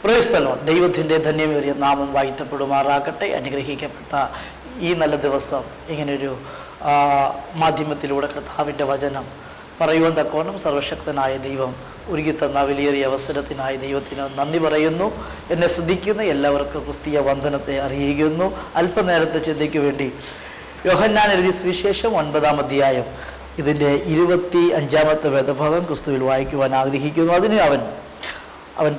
Praise the Lord. ദൈവത്തിൻ്റെ ധന്യമേറിയ നാമം വാഴ്ത്തപ്പെടുമാറാകട്ടെ. അനുഗ്രഹിക്കപ്പെട്ട ഈ നല്ല ദിവസം ഇങ്ങനെയൊരു മാധ്യമത്തിലൂടെ കർത്താവിൻ്റെ വചനം പറയുവാൻ തക്കവണ്ണം സർവശക്തനായ ദൈവം ഒരുക്കിത്തന്ന വലിയേറിയ അവസരത്തിനായി ദൈവത്തിന് നന്ദി പറയുന്നു. എന്നെ ശ്രദ്ധിക്കുന്ന എല്ലാവർക്കും ക്രിസ്തീയ വന്ദനത്തെ അറിയിക്കുന്നു. അല്പനേരത്തെ ചിന്തയ്ക്ക് വേണ്ടി യോഹന്നാൻ എഴുതിയ സുവിശേഷം 9-ാം അധ്യായം ഇതിൻ്റെ 25-ാമത്തെ വേദഭാഗം ക്രിസ്തുവിൽ വായിക്കുവാൻ ആഗ്രഹിക്കുന്നു. അതിന് അവൻ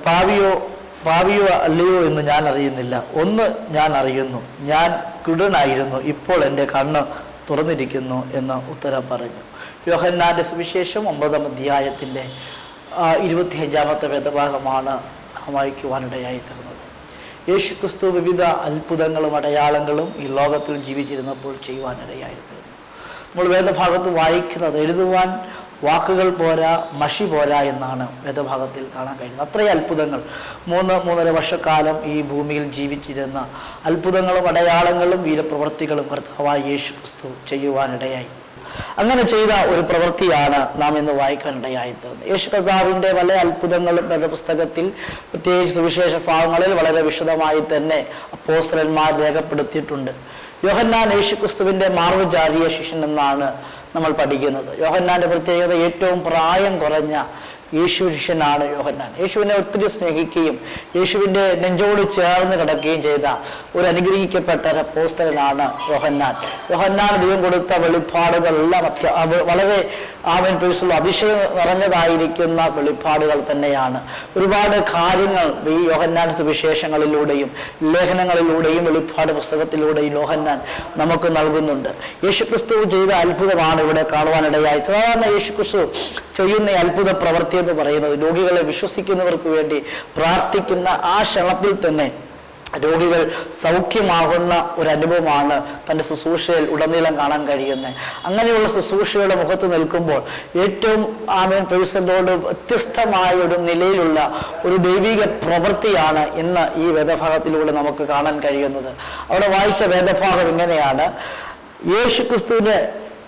പാവിയോ അല്ലയോ എന്ന് ഞാൻ അറിയുന്നില്ല. ഒന്ന് ഞാൻ അറിയുന്നു, ഞാൻ കുരുടനായിരുന്നു, ഇപ്പോൾ എൻ്റെ കണ്ണ് തുറന്നിരിക്കുന്നു എന്ന് ഉത്തരം പറഞ്ഞു. യോഹന്നാൻ്റെ സുവിശേഷം 9-ാം അധ്യായത്തിൻ്റെ 25-ാമത്തെ വേദഭാഗമാണ് നാം വായിക്കുവാനിടയായി തീർന്നത്. യേശു ക്രിസ്തു വിവിധ അത്ഭുതങ്ങളും അടയാളങ്ങളും ഈ ലോകത്തിൽ ജീവിച്ചിരുന്നപ്പോൾ ചെയ്യുവാനിടയായി തീർന്നു. നമ്മൾ വേദഭാഗത്ത് വായിക്കുന്നത് എഴുതുവാൻ വാക്കുകൾ പോരാ, മഷി പോരാ എന്നാണ് വേദഭാഗത്തിൽ കാണാൻ കഴിയുന്നത്. അത്രയും അത്ഭുതങ്ങൾ 3-3.5 വർഷക്കാലം ഈ ഭൂമിയിൽ ജീവിച്ചിരുന്ന അത്ഭുതങ്ങളും അടയാളങ്ങളും വീരപ്രവർത്തികളും കർത്താവായ യേശു ക്രിസ്തു ചെയ്യുവാനിടയായി. അങ്ങനെ ചെയ്ത ഒരു പ്രവൃത്തിയാണ് നാം ഇന്ന് വായിക്കാനിടയായി തീർന്നത്. യേശു കർത്താവിൻ്റെ പല അത്ഭുതങ്ങളും വേദപുസ്തകത്തിൽ പ്രത്യേകിച്ച് സുവിശേഷ ഭാഗങ്ങളിൽ വളരെ വിശദമായി തന്നെ അപ്പോസ്തലന്മാർ രേഖപ്പെടുത്തിയിട്ടുണ്ട്. യോഹന്നാൻ യേശു ക്രിസ്തുവിൻ്റെ മാർവ്വജാതീയ ശിഷ്യൻ എന്നാണ് നമ്മൾ പഠിക്കുന്നത്. യോഹന്നാൻ്റെ പ്രത്യേകത ഏറ്റവും പ്രായം കുറഞ്ഞ യേശു ശിഷ്യനാണ് യോഹന്നാൻ. യേശുവിനെ ഒത്തിരി സ്നേഹിക്കുകയും യേശുവിൻ്റെ നെഞ്ചോട് ചേർന്ന് കിടക്കുകയും ചെയ്ത ഒരു അനുഗ്രഹിക്കപ്പെട്ട അപ്പോസ്തലനാണ് യോഹന്നാൻ. ദൈവം കൊടുത്ത വെളിപ്പാടുകളെല്ലാം വളരെ അതിശയം നിറഞ്ഞതായിരിക്കുന്ന വെളിപ്പാടുകൾ തന്നെയാണ്. ഒരുപാട് കാര്യങ്ങൾ ഈ യോഹന്നാൻ സുവിശേഷങ്ങളിലൂടെയും ലേഖനങ്ങളിലൂടെയും വെളിപ്പാട് പുസ്തകത്തിലൂടെയും യോഹന്നാൻ നമുക്ക് നൽകുന്നുണ്ട്. യേശുക്രിസ്തു ചെയ്ത അത്ഭുതമാണ് ഇവിടെ കാണുവാനിടയായി. സാധാരണ യേശുക്രിസ്തു ചെയ്യുന്ന അത്ഭുത പ്രവൃത്തി എന്ന് പറയുന്നത് രോഗികളെ വിശ്വസിക്കുന്നവർക്ക് വേണ്ടി പ്രാർത്ഥിക്കുന്ന ആ ക്ഷണത്തിൽ തന്നെ രോഗികൾ സൗഖ്യമാകുന്ന ഒരു അനുഭവമാണ് തൻ്റെ ശുശ്രൂഷയിൽ ഉടനീളം കാണാൻ കഴിയുന്നത്. അങ്ങനെയുള്ള ശുശ്രൂഷയുടെ മുഖത്ത് നിൽക്കുമ്പോൾ ഏറ്റവും പ്രതിസന്ധിയോട് വ്യത്യസ്തമായ ഒരു നിലയിലുള്ള ഒരു ദൈവിക പ്രവൃത്തിയാണ് ഇന്ന് ഈ വേദഭാഗത്തിലൂടെ നമുക്ക് കാണാൻ കഴിയുന്നത്. അവിടെ വായിച്ച വേദഭാഗം ഇങ്ങനെയാണ്: യേശു ക്രിസ്തുവിൻ്റെ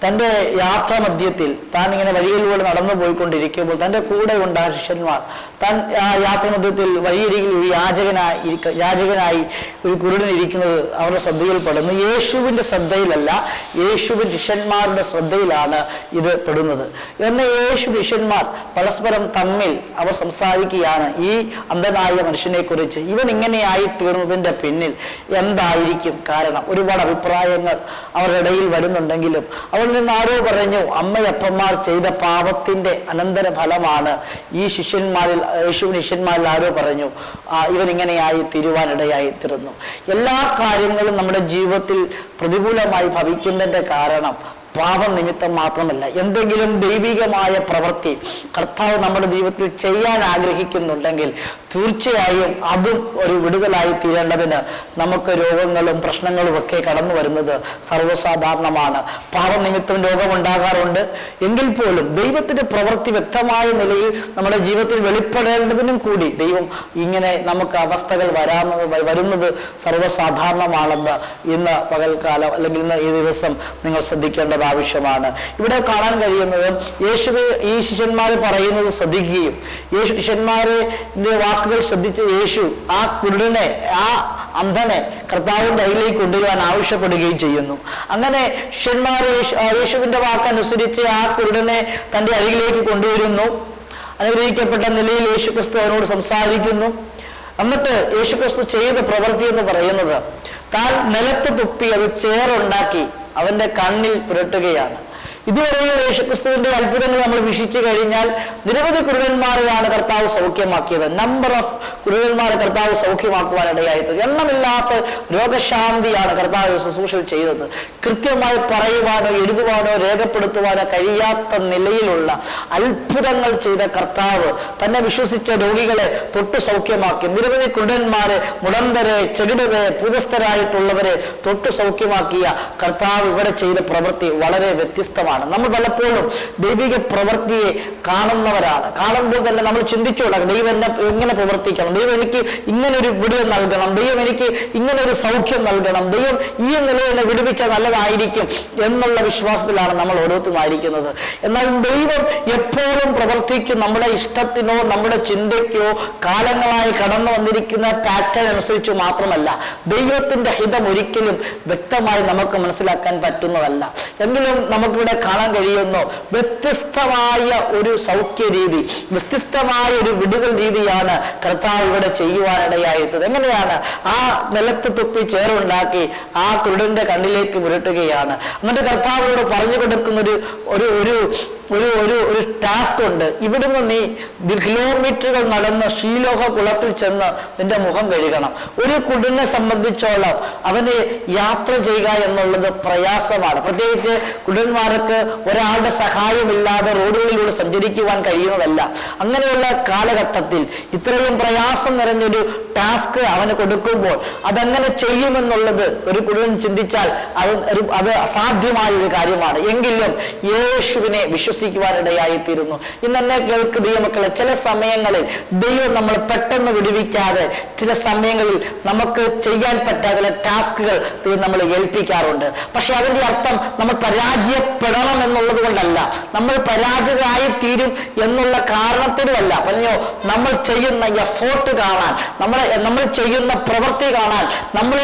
തൻ്റെ യാത്രാമധ്യത്തിൽ താൻ ഇങ്ങനെ വഴിയിലൂടെ നടന്നു പോയിക്കൊണ്ടിരിക്കുമ്പോൾ തൻ്റെ കൂടെ ഉണ്ടായ ശിഷ്യന്മാർ താൻ ആ യാത്രാമധ്യത്തിൽ വഴിയരികിൽ ഒരു യാചകനായി ഒരു കുരുടൻ ഇരിക്കുന്നത് അവരുടെ ശ്രദ്ധയിൽപ്പെടുന്നു. യേശുവിൻ്റെ ശ്രദ്ധയിലല്ല, യേശുവിൻ്റെ ശിഷ്യന്മാരുടെ ശ്രദ്ധയിലാണ് ഇത് പെടുന്നത്. എന്നാൽ യേശു ശിഷ്യന്മാർ പരസ്പരം തമ്മിൽ അവർ സംസാരിക്കുകയാണ് ഈ അന്ധനായ മനുഷ്യനെ കുറിച്ച്. ഇവൻ ഇങ്ങനെയായി തീർന്നതിൻ്റെ പിന്നിൽ എന്തായിരിക്കും കാരണം? ഒരുപാട് അഭിപ്രായങ്ങൾ അവരുടെ ഇടയിൽ വരുന്നുണ്ടെങ്കിലും അവരിൽ നിന്ന് ആരോ പറഞ്ഞു, അമ്മയപ്പന്മാർ ചെയ്ത പാപത്തിന്റെ അനന്തര ഫലമാണ് ഈ യേശുവിന് ശിഷ്യന്മാരിൽ ആരോ പറഞ്ഞു ഇവൻ ഇങ്ങനെയായി തീരുവാനിടയായി തീർന്നു. എല്ലാ കാര്യങ്ങളും നമ്മുടെ ജീവിതത്തിൽ പ്രതികൂലമായി ഭവിക്കുന്നതിന്റെ കാരണം പാപം നിമിത്തം മാത്രമല്ല, എന്തെങ്കിലും ദൈവികമായ പ്രവൃത്തി കർത്താവ് നമ്മുടെ ജീവിതത്തിൽ ചെയ്യാൻ ആഗ്രഹിക്കുന്നുണ്ടെങ്കിൽ തീർച്ചയായും അതും ഒരു വിടുതലായി തീരേണ്ടതിന് നമുക്ക് രോഗങ്ങളും പ്രശ്നങ്ങളും ഒക്കെ കടന്നു വരുന്നത് സർവ്വസാധാരണമാണ്. പാപം നിമിത്തം രോഗമുണ്ടാകാറുണ്ട്. എങ്കിൽ പോലും ദൈവത്തിന്റെ പ്രവൃത്തി വ്യക്തമായ നിലയിൽ നമ്മുടെ ജീവിതത്തിൽ വെളിപ്പെടേണ്ടതിനും കൂടി ദൈവം ഇങ്ങനെ നമുക്ക് അവസ്ഥകൾ വരുന്നത് സർവ്വസാധാരണമാണെന്ന് ഇന്ന് പകൽക്കാലം അല്ലെങ്കിൽ ഇന്ന് ഈ ദിവസം നിങ്ങൾ ശ്രദ്ധിക്കേണ്ടത് ആവശ്യമാണ്. ഇവിടെ കാണാൻ കഴിയുന്നത് ഈ ശിഷ്യന്മാർ പറയുന്നത് ശ്രദ്ധിക്കുകയും ശിഷ്യന്മാരുടെ വാക്കുകൾ ശ്രദ്ധിച്ച് യേശു ആ കുരുടനെ, ആ അന്ധനെ കർത്താവിന്റെ അരികിലേക്ക് കൊണ്ടുവരാൻ ആവശ്യപ്പെടുകയും ചെയ്യുന്നു. അങ്ങനെ ശിഷ്യന്മാർ യേശുവിന്റെ വാക്കനുസരിച്ച് ആ കുരുടനെ തന്റെ അരികിലേക്ക് കൊണ്ടുവരുന്നു. അനുഗ്രഹിക്കപ്പെട്ട നിലയിൽ യേശുക്രിസ്തു അവനോട് സംസാരിക്കുന്നു. എന്നിട്ട് യേശുക്രിസ്തു ചെയ്ത പ്രവൃത്തി എന്ന് പറയുന്നത് താൻ നിലത്ത് തുപ്പി അത് ചേറുണ്ടാക്കി അവന്റെ കണ്ണിൽ പുരട്ടുകയാണ്. ഇതുവരെയും യേശുക്രിസ്തുവിന്റെ അത്ഭുതങ്ങൾ നമ്മൾ വീക്ഷിച്ചു കഴിഞ്ഞാൽ നിരവധി കുരുടന്മാരെയാണ് കർത്താവ് സൗഖ്യമാക്കിയത്. നമ്പർ ഓഫ് കുരുടന്മാരെ കർത്താവ് സൗഖ്യമാക്കുവാനിടയായത്. എണ്ണമില്ലാത്ത രോഗശാന്തിയാണ് കർത്താവ് ശുശ്രൂഷയിൽ ചെയ്തത്. കൃത്യമായി പറയുവാനോ എഴുതുവാനോ രേഖപ്പെടുത്തുവാനോ കഴിയാത്ത നിലയിലുള്ള അത്ഭുതങ്ങൾ ചെയ്ത കർത്താവ് തന്നെ വിശ്വസിച്ച രോഗികളെ തൊട്ട് സൗഖ്യമാക്കി. നിരവധി കുരുടന്മാരെ, മുടന്തരെ, ചെകിടരെ, ഭൂതസ്ഥരായിട്ടുള്ളവരെ തൊട്ട് സൗഖ്യമാക്കിയ കർത്താവ് ഇവിടെ ചെയ്ത പ്രവൃത്തി വളരെ വ്യത്യസ്തമാണ്. വ്യത്യസ്തമാണ്. നമ്മൾ പലപ്പോഴും ദൈവിക പ്രവൃത്തിയെ കാണുന്നവരാണ്. കാണുമ്പോൾ തന്നെ നമ്മൾ ചിന്തിച്ചു തുടങ്ങും, ദൈവം എന്നെ എങ്ങനെ പ്രവർത്തിക്കണം, ദൈവം എനിക്ക് ഇങ്ങനൊരു വിടുതൽ നൽകണം, ദൈവം എനിക്ക് ഇങ്ങനൊരു സൗഖ്യം നൽകണം, ദൈവം ഈ നിലയിൽ എന്നെ വിടുവിച്ചാൽ നല്ലതായിരിക്കും എന്നുള്ള വിശ്വാസത്തിലാണ് നമ്മൾ ഓരോരുത്തരുമായിരിക്കുന്നത്. എന്നാൽ ദൈവം എപ്പോഴും പ്രവർത്തിക്കും നമ്മുടെ ഇഷ്ടത്തിനോ നമ്മുടെ ചിന്തയ്ക്കോ കാലങ്ങളായി കടന്നു വന്നിരിക്കുന്ന പാറ്റേൺ അനുസരിച്ച് മാത്രമല്ല. ദൈവത്തിന്റെ ഹിതം ഒരിക്കലും വ്യക്തമായി നമുക്ക് മനസ്സിലാക്കാൻ പറ്റുന്നതല്ല. എങ്കിലും നമുക്കിവിടെ കാണാൻ കഴിയുന്നു വ്യത്യസ്തമായ ഒരു സൗഖ്യ രീതി, വ്യത്യസ്തമായ ഒരു വിടുതൽ രീതിയാണ് കർത്താവ് ഇവിടെ ചെയ്യുവാനിടയായത്. എങ്ങനെയാണ്? ആ നിലത്ത് തുപ്പി ചേറുണ്ടാക്കി ആ കുരുടന്റെ കണ്ണിലേക്ക് പുരട്ടുകയാണ്. എന്നിട്ട് കർത്താവിനോട് പറഞ്ഞു കൊടുക്കുന്ന ഒരു ടാസ്ക് ഉണ്ട്. ഇവിടുന്ന് നീ കിലോമീറ്ററുകൾ നടന്ന് ഷീലോഹ കുളത്തിൽ ചെന്ന് നിന്റെ മുഖം കഴുകണം. ഒരു കുടിനെ സംബന്ധിച്ചോളം അവന് യാത്ര ചെയ്യുക എന്നുള്ളത് പ്രയാസമാണ്. പ്രത്യേകിച്ച് കുടന്മാർക്ക് ഒരാളുടെ സഹായമില്ലാതെ റോഡുകളിലൂടെ സഞ്ചരിക്കുവാൻ കഴിയുന്നതല്ല. അങ്ങനെയുള്ള കാലഘട്ടത്തിൽ ഇത്രയും പ്രയാസം നിറഞ്ഞൊരു ടാസ്ക് അവന് കൊടുക്കുമ്പോൾ അതെങ്ങനെ ചെയ്യുമെന്നുള്ളത് ഒരു കുടൻ ചിന്തിച്ചാൽ അത് അസാധ്യമായ ഒരു കാര്യമാണ്. എങ്കിലും യേശുവിനെ വിശ്വസിക്കുവാനിടയായിത്തീരുന്നു. ഇന്നെന്നെ കേൾക്കുന്ന ദൈവമക്കളെ, ചില സമയങ്ങളിൽ ദൈവം നമ്മൾ പെട്ടെന്ന് വിടുവിക്കാതെ ചില സമയങ്ങളിൽ നമുക്ക് ചെയ്യാൻ പറ്റാത്ത ടാസ്കുകൾ നമ്മൾ ഏൽപ്പിക്കാറുണ്ട്. പക്ഷെ അതിന്റെ അർത്ഥം നമ്മൾ പരാജയപ്പെടണം എന്നുള്ളത് കൊണ്ടല്ല, നമ്മൾ പരാജയരായി തീരും എന്നുള്ള കാരണത്തിനുമല്ല. പറഞ്ഞോ, നമ്മൾ ചെയ്യുന്ന എഫോർട്ട് കാണാൻ, നമ്മൾ ചെയ്യുന്ന പ്രവൃത്തി കാണാൻ,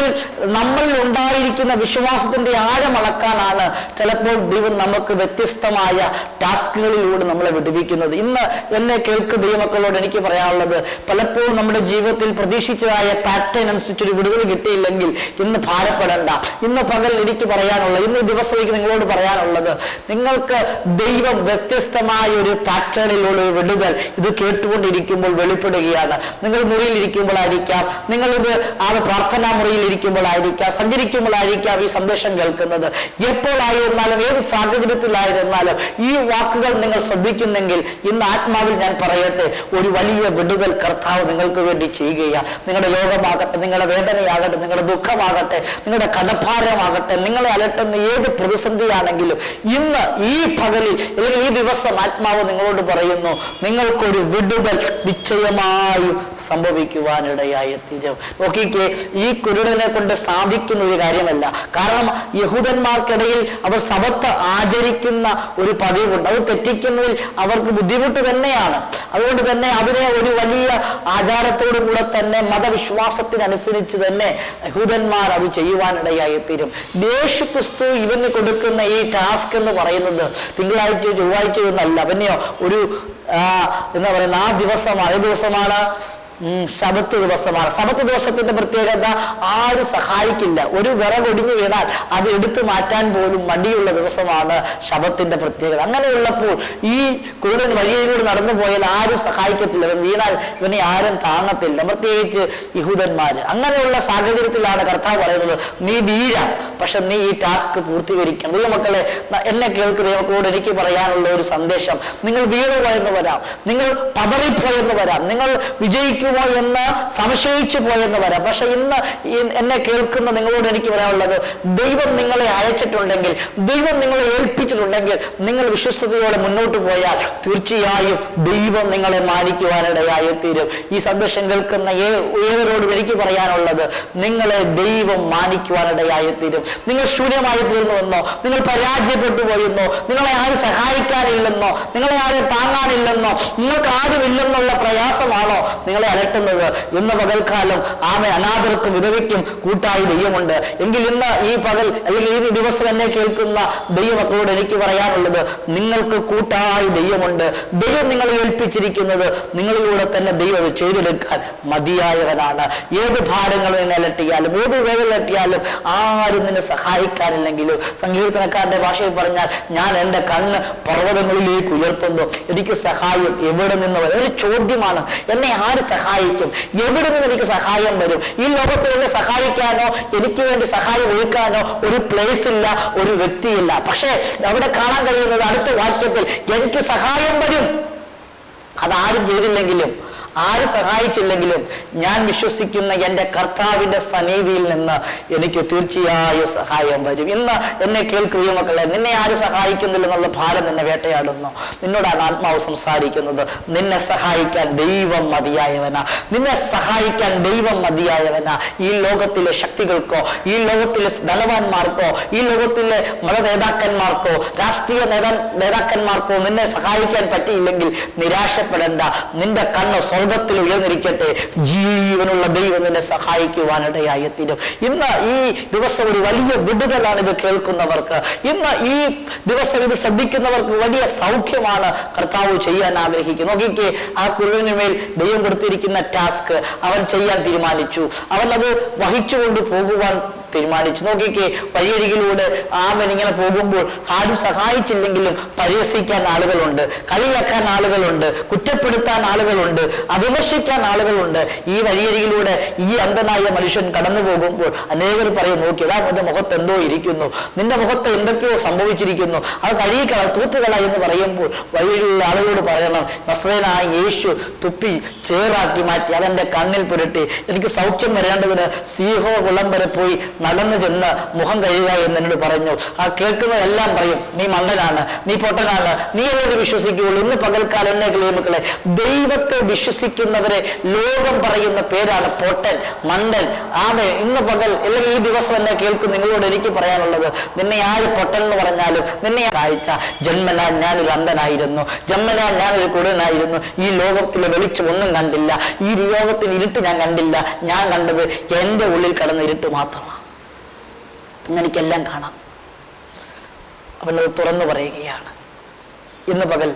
നമ്മളിൽ ഉണ്ടായിരിക്കുന്ന വിശ്വാസത്തിന്റെ ആഴം അളക്കാനാണ് ചിലപ്പോൾ ദൈവം നമുക്ക് വ്യത്യസ്തമായ ടാസ്കുകളിലൂടെ നമ്മളെ വിടുവിക്കുന്നത്. ഇന്ന് എന്നെ കേൾക്കുന്ന ദൈവമക്കളോട് എനിക്ക് പറയാനുള്ളത്, പലപ്പോഴും നമ്മുടെ ജീവിതത്തിൽ പ്രതീക്ഷിച്ചതായ പാറ്റേൺ അനുസരിച്ചൊരു വിടുതൽ കിട്ടിയില്ലെങ്കിൽ ഇന്ന് ഭാരപ്പെടേണ്ട. ഇന്ന് പകൽ എനിക്ക് പറയാനുള്ളത്, ഇന്ന് ദിവസത്തേക്ക് നിങ്ങളോട് പറയാനുള്ളത്, നിങ്ങൾക്ക് ദൈവം വ്യത്യസ്തമായ ഒരു പാറ്റേണിലുള്ള ഒരു വിടുതൽ ഇത് കേട്ടുകൊണ്ടിരിക്കുമ്പോൾ വെളിപ്പെടുകയാണ്. നിങ്ങൾ മുറിയിൽ ഇരിക്കുമ്പോഴായിരിക്കാം, നിങ്ങളിത് ആ പ്രാർത്ഥനാ മുറിയിൽ ഇരിക്കുമ്പോഴായിരിക്കാം, സഞ്ചരിക്കുമ്പോഴായിരിക്കാം ഈ സന്ദേശം കേൾക്കുന്നത്. എപ്പോഴായിരുന്നാലും ഏത് സാഹചര്യത്തിലായിരുന്നാലും ഈ വാക്കുകൾ നിങ്ങൾ ശ്രദ്ധിക്കുന്നെങ്കിൽ ഇന്ന് ആത്മാവിൽ ഞാൻ പറയട്ടെ, ഒരു വലിയ വിടുതൽ കർത്താവ് നിങ്ങൾക്ക് വേണ്ടി ചെയ്യുകയാണ്. നിങ്ങളുടെ രോഗമാകട്ടെ, നിങ്ങളുടെ വേദനയാകട്ടെ, നിങ്ങളുടെ ദുഃഖമാകട്ടെ, നിങ്ങളുടെ കടഭാരമാകട്ടെ, നിങ്ങളെ അലട്ടുന്ന ഏത് പ്രതിസന്ധിയാണെങ്കിലും ഇന്ന് ഈ പകലിൽ അല്ലെങ്കിൽ ഈ ദിവസം ആത്മാവ് നിങ്ങളോട് പറയുന്നു, നിങ്ങൾക്കൊരു വിടുതൽ നിശ്ചയമായും സംഭവിക്കുവാനിടയായി തീരും. നോക്കിക്കേ, ഈ കുരുടനെ കൊണ്ട് സാധിക്കുന്ന ഒരു കാര്യമല്ല. കാരണം യഹൂദന്മാർക്കിടയിൽ അവർ സബത്ത് ആചരിക്കുന്ന ഒരു പതിവുണ്ട്. അത് തെറ്റിക്കുന്നതിൽ അവർക്ക് ബുദ്ധിമുട്ട് തന്നെയാണ്. അതുകൊണ്ട് തന്നെ അതിനെ ഒരു വലിയ ആചാരത്തോടു കൂടെ തന്നെ മതവിശ്വാസത്തിനനുസരിച്ച് തന്നെ യഹൂദന്മാർ അത് ചെയ്യുവാനിടയായി തീരും. യേശു ക്രിസ്തു ഇവന് കൊടുക്കുന്ന ഈ ടാസ്ക് എന്ന് പറയുന്നത് തിങ്കളാഴ്ച ചൊവ്വാഴ്ച എന്നല്ല, പിന്നെയോ ഒരു എന്താ പറയുന്ന ആ ദിവസമാണ്. ഏത് ദിവസമാണ്? ശബത്ത് ദിവസമാണ്. ശബത്ത് ദിവസത്തിന്റെ പ്രത്യേകത, ആരും സഹായിക്കില്ല. ഒരു വിറകൊടിഞ്ഞു വീണാൽ അത് എടുത്തു മാറ്റാൻ പോലും മടിയുള്ള ദിവസമാണ് ശബത്തിന്റെ പ്രത്യേകത. അങ്ങനെയുള്ളപ്പോൾ ഈ കുരുടൻ വഴിയിലൂടെ നടന്നു പോയാൽ ആരും സഹായിക്കത്തില്ല. ഇവൻ വീണാൽ ഇവനെ ആരും താങ്ങത്തില്ല, പ്രത്യേകിച്ച് യഹൂദന്മാര്. അങ്ങനെയുള്ള സാഹചര്യത്തിലാണ് കർത്താവ് പറയുന്നത്, നീ വീരാം, പക്ഷെ നീ ഈ ടാസ്ക് പൂർത്തീകരിക്കണം. ദൈവമക്കളെ, എന്നെ കേൾക്കുന്ന ദൈവമക്കളോട് എനിക്ക് പറയാനുള്ള ഒരു സന്ദേശം, നിങ്ങൾ വീണുപോയെന്ന് വരാം, നിങ്ങൾ പതറിപ്പോയെന്ന് വരാം, നിങ്ങൾ വിജയിക്കുമോ എന്ന് സംശയിച്ചു പോയെന്ന് വരാം. പക്ഷെ ഇന്ന് എന്നെ കേൾക്കുന്ന നിങ്ങളോട് എനിക്ക് പറയാനുള്ളത്, ദൈവം നിങ്ങളെ അയച്ചിട്ടുണ്ടെങ്കിൽ, ദൈവം നിങ്ങളെ ഏൽപ്പിച്ചിട്ടുണ്ടെങ്കിൽ, നിങ്ങൾ വിശ്വസ്തയോടെ മുന്നോട്ട് പോയാൽ തീർച്ചയായും ദൈവം നിങ്ങളെ മാനിക്കുവാനിടയായി തീരും. ഈ സന്ദേശം കേൾക്കുന്ന ഏവരോടും എനിക്ക് പറയാനുള്ളത്, നിങ്ങളെ ദൈവം മാനിക്കുവാനിടയായി തീരും. നിങ്ങൾ ശൂന്യമായി തീർന്നുവെന്നോ, നിങ്ങൾ പരാജയപ്പെട്ടു പോയെന്നോ, നിങ്ങളെ ആരും സഹായിക്കാനില്ലെന്നോ, നിങ്ങളെ ആരും താങ്ങാനില്ലെന്നോ, നിങ്ങൾക്ക് ആരുമില്ലെന്നുള്ള പ്രയാസമാണോ നിങ്ങളെ അലട്ടുന്നത്? ഇന്ന് പകൽക്കാലം അനാഥർക്കും വിധവയ്ക്കും കൂട്ടായി ദൈവമുണ്ട്. എങ്കിൽ ഇന്ന് ഈ പകൽ അല്ലെങ്കിൽ ഈ ദിവസം എന്നെ കേൾക്കുന്ന ദൈവമക്കളോട് എനിക്ക് പറയാനുള്ളത്, നിങ്ങൾക്ക് കൂട്ടായി ദൈവമുണ്ട്. ദൈവം നിങ്ങളെ ഏൽപ്പിച്ചിരിക്കുന്നത് നിങ്ങളിലൂടെ തന്നെ ദൈവം അത് ചെയ്തെടുക്കാൻ മതിയായവനാണ്. ഏത് ഭാരങ്ങൾ നിന്നെ അലട്ടിയാലും, ഏത് വേദന അലട്ടിയാലും, ആരും നിന്നെ സഹായിക്കാനില്ലെങ്കിലും, സങ്കീർത്തനക്കാരന്റെ ഭാഷയിൽ പറഞ്ഞാൽ, ഞാൻ എൻ്റെ കണ്ണ് പർവ്വതങ്ങളിലേക്ക് ഉയർത്തുന്നു, എനിക്ക് സഹായം എവിടെ നിന്ന് വരും? ഒരു ചോദ്യമാണ്. എന്നെ ആര് സഹായിക്കും? എവിടെ നിന്ന് എനിക്ക് സഹായം വരും? ഈ ലോകത്തിൽ എന്നെ സഹായിക്കാനോ എനിക്ക് വേണ്ടി സഹായം ഒഴുക്കാനോ ഒരു പ്ലേസ് ഇല്ല, ഒരു വ്യക്തിയില്ല. പക്ഷെ അവിടെ കാണാൻ കഴിയുന്നത് അടുത്ത വാക്യത്തിൽ, എനിക്ക് സഹായം വരും. അതാരും ചെയ്തില്ലെങ്കിലും ആര് സഹായിച്ചില്ലെങ്കിലും ഞാൻ വിശ്വസിക്കുന്ന എൻ്റെ കർത്താവിൻ്റെ സന്നിധിയിൽ നിന്ന് എനിക്ക് തീർച്ചയായും സഹായം വരും. ഇന്ന് എന്നെ കേൾക്കുകയും മക്കളെ, നിന്നെ ആര് സഹായിക്കുന്നില്ലെന്നുള്ള ഭാരം നിന്നെ വേട്ടയാടുന്നു. നിന്നോടാണ് ആത്മാവ് സംസാരിക്കുന്നത്. നിന്നെ സഹായിക്കാൻ ദൈവം മതിയായവനാ. നിന്നെ സഹായിക്കാൻ ദൈവം മതിയായവനാ. ഈ ലോകത്തിലെ ശക്തികൾക്കോ, ഈ ലോകത്തിലെ ധനവാന്മാർക്കോ, ഈ ലോകത്തിലെ മത നേതാക്കന്മാർക്കോ, രാഷ്ട്രീയ നേതാക്കന്മാർക്കോ നിന്നെ സഹായിക്കാൻ പറ്റിയില്ലെങ്കിൽ നിരാശപ്പെടേണ്ട. നിന്റെ കണ്ണ് സ്വർഗത്തിൽ ഉയർന്നിരിക്കട്ടെ. ജീവനുള്ള ദൈവം നിന്നെ സഹായിക്കുവാനിടയായി തീരും. ഇന്ന് ഈ ദിവസം ഒരു വലിയ വിടുതലാണ് ഇത് കേൾക്കുന്നവർക്ക്. ഇന്ന് ഈ ദിവസം ഇത് ശ്രദ്ധിക്കുന്നവർക്ക് വലിയ സൗഖ്യമാണ് കർത്താവ് ചെയ്യാൻ ആഗ്രഹിക്കുന്നു. നോക്കിക്കേ, ആ കുരുവിനുമേൽ ദൈവം കൊടുത്തിരിക്കുന്ന ടാസ്ക് അവൻ ചെയ്യാൻ തീരുമാനിച്ചു. അവൻ അത് വഹിച്ചുകൊണ്ട് പോകുവാൻ തീരുമാനിച്ചു. നോക്കിക്കേ, വഴിയരികിലൂടെ അവൻ ഇങ്ങനെ പോകുമ്പോൾ ആരും സഹായിച്ചില്ലെങ്കിലും പരിഹസിക്കാൻ ആളുകളുണ്ട്, കളിയാക്കാൻ ആളുകളുണ്ട്, കുറ്റപ്പെടുത്താൻ ആളുകളുണ്ട്, വിമർശിക്കാൻ ആളുകളുണ്ട്. ഈ വഴിയരികിലൂടെ ഈ അന്ധനായ മനുഷ്യൻ കടന്നു പോകുമ്പോൾ അനേകർ പറയും, നോക്കിയതാ നിന്റെ മുഖത്ത് എന്തോ ഇരിക്കുന്നു, നിന്റെ മുഖത്ത് എന്തൊക്കെയോ സംഭവിച്ചിരിക്കുന്നു, അത് കഴുകിക്കള, തൂത്തുകള എന്ന് പറയുമ്പോൾ വഴിയിലുള്ള ആളുകളോട് പറയണം, നസ്രയനായ യേശു തുപ്പി ചേറാക്കി മാറ്റി അതെന്റെ കണ്ണിൽ പുരട്ടി എനിക്ക് സൗഖ്യം വരേണ്ടതിന് സീഹോ കുളം വരെ പോയി നടന്നു ചെന്ന് മുഖം കഴുകുക എന്ന് എന്നോട് പറഞ്ഞു. ആ കേൾക്കുന്നതെല്ലാം പറയും, നീ മണ്ടനാണ്, നീ പൊട്ടനാണ്, നീ എന്നോട് വിശ്വസിക്കുകയുള്ളൂ. ഇന്ന് പകൽക്കാലം എന്നെ മക്കളെ, ദൈവത്തെ വിശ്വസിക്കുന്നവരെ ലോകം പറയുന്ന പേരാണ് പൊട്ടൻ, മണ്ടൻ. ആമേ, ഇന്ന് പകൽ അല്ലെങ്കിൽ ഈ ദിവസം എന്നെ കേൾക്കും നിങ്ങളോട് എനിക്ക് പറയാനുള്ളത്, നിന്നെ ആര് പൊട്ടൻ എന്ന് പറഞ്ഞാലും നിന്നെ കാഴ്ച ജന്മനാ ഞാനൊരു അന്ധനായിരുന്നു, ജന്മനാ ഞാനൊരു കുടനായിരുന്നു. ഈ ലോകത്തിലെ വെളിച്ചം ഒന്നും കണ്ടില്ല, ഈ ലോകത്തിന് ഇരുട്ട് ഞാൻ കണ്ടില്ല. ഞാൻ കണ്ടത് എൻ്റെ ഉള്ളിൽ കിടന്ന ഇരുട്ട് മാത്രമാണ്. എനിക്കെല്ലാം കാണാം. അവനത് തുറന്നു പറയുകയാണ്. ഇന്ന് പകൽ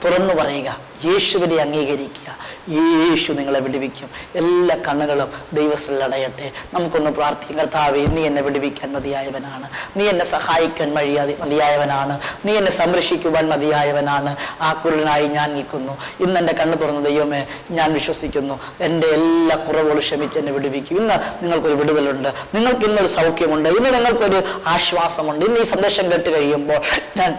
തുറന്നു പറയുക, യേശുവിനെ അംഗീകരിക്കുക. യേശു നിങ്ങളെ വിടുവിക്കും. എല്ലാ കണ്ണുകളും ദൈവത്തിൽ അടയട്ടെ. നമുക്കൊന്ന് പ്രാർത്ഥിക്കാം. കർത്താവേ, നീ എന്നെ വിടുവിക്കാൻ മതിയായവനാണ്, നീ എന്നെ സഹായിക്കാൻ മതിയായവനാണ്, നീ എന്നെ സംരക്ഷിക്കുവാൻ മതിയായവനാണ്. ആ കുരുടനായി ഞാൻ നിൽക്കുന്നു. ഇന്ന് എൻ്റെ കണ്ണ് തുറന്ന ദൈവമേ, ഞാൻ വിശ്വസിക്കുന്നു, എൻ്റെ എല്ലാ കുറവുകളും ക്ഷമിച്ച് എന്നെ വിടുവിക്കും. ഇന്ന് നിങ്ങൾക്കൊരു വിടുതലുണ്ട്, നിങ്ങൾക്ക് ഇന്നൊരു സൗഖ്യമുണ്ട്, ഇന്ന് നിങ്ങൾക്കൊരു ആശ്വാസമുണ്ട്. ഇന്ന് ഈ സന്ദേശം കേട്ട് കഴിയുമ്പോൾ ഞാൻ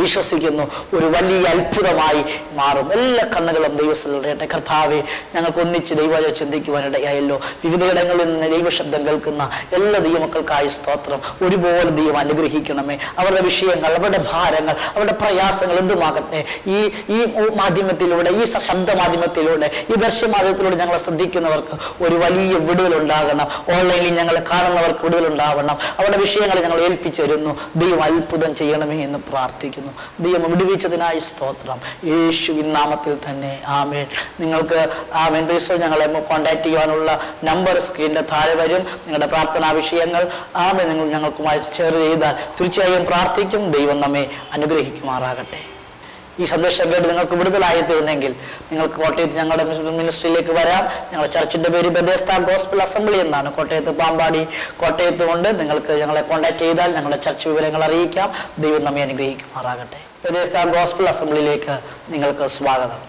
വിശ്വസിക്കുന്നു ഒരു വലിയ അത്ഭുതമായി മാറും. എല്ലാ കണ്ണുകളും ദൈവസ്ഥലട്ടെ. കർത്താവെ, ഞങ്ങൾക്ക് ഒന്നിച്ച് ദൈവവചനം ചിന്തിക്കുവാനിടയായല്ലോ. വിവിധയിടങ്ങളിൽ നിന്ന് ദൈവശബ്ദം കേൾക്കുന്ന എല്ലാ ദൈവമക്കൾക്കായി സ്തോത്രം. ഒരുപോലെ ദൈവം അനുഗ്രഹിക്കണമേ. അവരുടെ വിഷയങ്ങൾ, അവരുടെ ഭാരങ്ങൾ, അവരുടെ പ്രയാസങ്ങൾ എന്തുമാകട്ടെ, ഈ മാധ്യമത്തിലൂടെ, ഈ ശബ്ദ മാധ്യമത്തിലൂടെ, ഈ ദൃശ്യമാധ്യമത്തിലൂടെ ഞങ്ങളെ ശ്രദ്ധിക്കുന്നവർക്ക് ഒരു വലിയ വിടുതലുണ്ടാകണം. ഓൺലൈനിൽ ഞങ്ങളെ കാണുന്നവർക്ക് വിടുതലുണ്ടാവണം. അവരുടെ വിഷയങ്ങൾ ഞങ്ങൾ ഏൽപ്പിച്ചിരുന്നു. ദൈവം അത്ഭുതം ചെയ്യണമേ എന്ന് പ്രാർത്ഥിക്കുന്നു. ദൈവം വിടുവിച്ചതിനായി സ്തോത്രം. യേശുവിൻ നാമത്തിൽ തന്നെ ആമേൻ. നിങ്ങൾക്ക് ആമേൻ. ഞങ്ങളെ കോൺടാക്ട് ചെയ്യാനുള്ള നമ്പർ സ്ക്രീനിന്റെ താഴെ വരും. നിങ്ങളുടെ പ്രാർത്ഥനാ വിഷയങ്ങൾ ആമേൻ നിങ്ങൾ ഞങ്ങൾക്കുമായി ഷെയർ ചെയ്താൽ തീർച്ചയായും പ്രാർത്ഥിക്കും. ദൈവം നമ്മെ അനുഗ്രഹിക്കുമാറാകട്ടെ. ഈ സന്ദേശം കേട്ട് നിങ്ങൾക്ക് വിടുതലായി തീർന്നെങ്കിൽ നിങ്ങൾക്ക് കോട്ടയത്ത് ഞങ്ങളുടെ മിനിസ്ട്രിയിലേക്ക് വരാം. ഞങ്ങളുടെ ചർച്ചിന്റെ പേര് ബെഥെസ്ദ ഗോസ്പൽ അസംബ്ലി എന്നാണ്. കോട്ടയത്ത് പാമ്പാടി കോട്ടയത്ത് കൊണ്ട് നിങ്ങൾക്ക് ഞങ്ങളെ കോൺടാക്ട് ചെയ്താൽ ഞങ്ങളുടെ ചർച്ച് വിവരങ്ങൾ അറിയിക്കാം. ദൈവം നമ്മെ അനുഗ്രഹിക്കുമാറാകട്ടെ. ബെഥെസ്ദ ഗോസ്പൽ അസംബ്ലിയിലേക്ക് നിങ്ങൾക്ക് സ്വാഗതം.